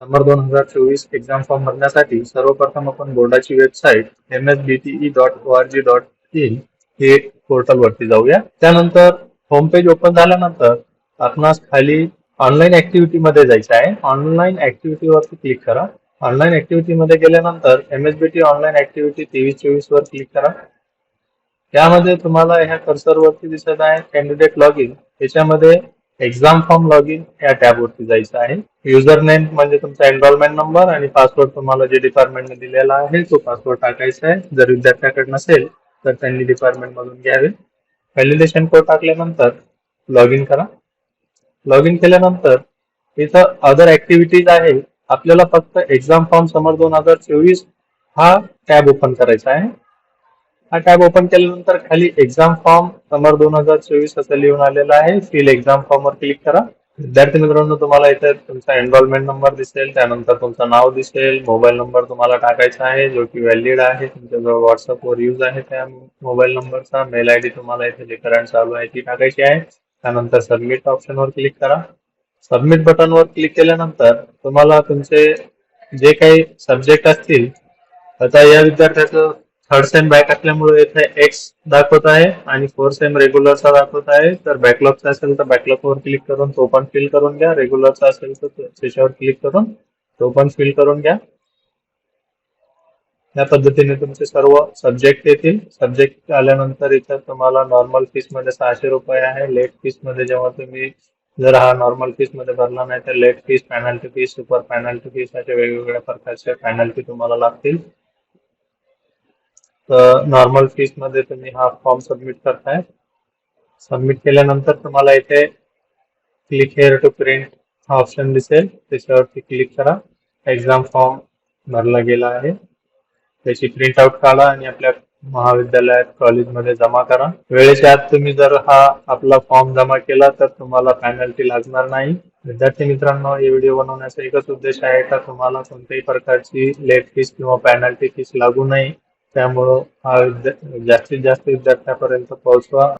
समर 2024 exam form भरण्यासाठी सर्वप्रथम आपण बोर्डाची वेबसाईट msbte.org.in हे पोर्टल वरती जाऊया. त्यानंतर होम पेज ओपन झाल्यानंतर आपणास खाली ऑनलाईन ऍक्टिव्हिटी मध्ये जायचं आहे. ऑनलाईन ऍक्टिव्हिटी वरती क्लिक करा. ऑनलाईन ऍक्टिव्हिटी मध्ये गेल्यानंतर MSBT ऑनलाईन ऍक्टिव्हिटी 23-24 वर क्लिक करा. त्यामध्ये तुम्हाला ह्या कर्सर वरती दिसत आहे कॅन्डिडेट लॉग इन. त्याच्यामध्ये एक्झाम फॉर्म लॉग इन या टॅब वरती जायचं आहे. युजर नेम म्हणजे तुमचा एनरोलमेंट नंबर आणि पासवर्ड तुम्हाला जे डिपार्टमेंटने दिलेला आहे तो पासवर्ड टाकायचा आहे. जर विद्यार्थ्याकडे नसेल तर त्यांनी डिपार्टमेंट मधून घ्यावे. व्हॅलिडेशन कोड टाकल्यानंतर लॉग इन करा. लॉग इन केल्यानंतर इथं अदर ऍक्टिव्हिटीज आहे. आपल्याला फक्त एक्झाम फॉर्म समर 2024 हा टॅब ओपन करायचा आहे. हा टॅब ओपन केल्यानंतर खाली एक्झाम फॉर्म समर 2024 असं लिहून आलेलं आहे. फिल एक्झाम फॉर्म वर क्लिक करा. विद्यार्थी मित्रांनो, तुम्हाला इथे तुमचा एनरोलमेंट नंबर दिसेल, त्यानंतर तुमचं नाव दिसेल, मोबाईल नंबर तुम्हाला टाकायचा आहे जो की व्हॅलिड आहे, तुमच्याजवळ व्हॉट्सअपवर यूज आहे त्या मोबाईल नंबरचा. मेल आयडी तुम्हाला इथे जे करंट चालू आहे ती टाकायची आहे. त्यानंतर सबमिट ऑप्शनवर क्लिक करा. सबमिट बटनवर क्लिक केल्यानंतर तुम्हाला तुमचे जे काही सब्जेक्ट असतील, आता या विद्यार्थ्याचं थर्ड सेम बॅक असल्यामुळे इथे एक्स दाखवत आहे आणि फोर्थ सेम रेग्युलरचा दाखवत आहे. तर बॅकलॉगचा असेल तर बॅकलॉगवर क्लिक करून तो पण फिल करून घ्या. रेग्युलरचा असेल तर त्याच्यावर क्लिक करून तो पण फिल करून घ्या. या पद्धतीने तुमचे सर्व सब्जेक्ट येतील. सब्जेक्ट आल्यानंतर इथं तुम्हाला नॉर्मल फीस मध्ये 600 रुपये आहे. लेट फीस मध्ये जेव्हा तुम्ही जर हा नॉर्मल फीस मध्ये भरला नाही तर late fees, penalty fees, super penalty fees अशा वेगवेगळ्या प्रकारच्या पेनल्टी तुम्हाला लागतील. तर नॉर्मल फीस मध्ये तुम्ही हा फॉर्म सबमिट करताय. सबमिट केल्यानंतर तुम्हाला इथे क्लिक हेअर टू प्रिंट हा ऑप्शन दिसेल, त्याच्यावरती क्लिक करा. एक्झाम फॉर्म भरला गेला आहे, त्याची प्रिंट आउट काढा आणि आपल्या महाविद्यालयात कॉलेजमध्ये जमा करा. वेळेच्या आत तुम्ही जर हा आपला फॉर्म जमा केला तर तुम्हाला पेनल्टी लागणार नाही. विद्यार्थी मित्रांनो, हे व्हिडिओ बनवण्याचा एकच उद्देश आहे का तुम्हाला कोणत्याही प्रकारची लेट फीस किंवा पेनल्टी फीस लागू नये. त्यामुळं हा जास्तीत जास्त विद्यार्थ्यापर्यंत पोहोचवा.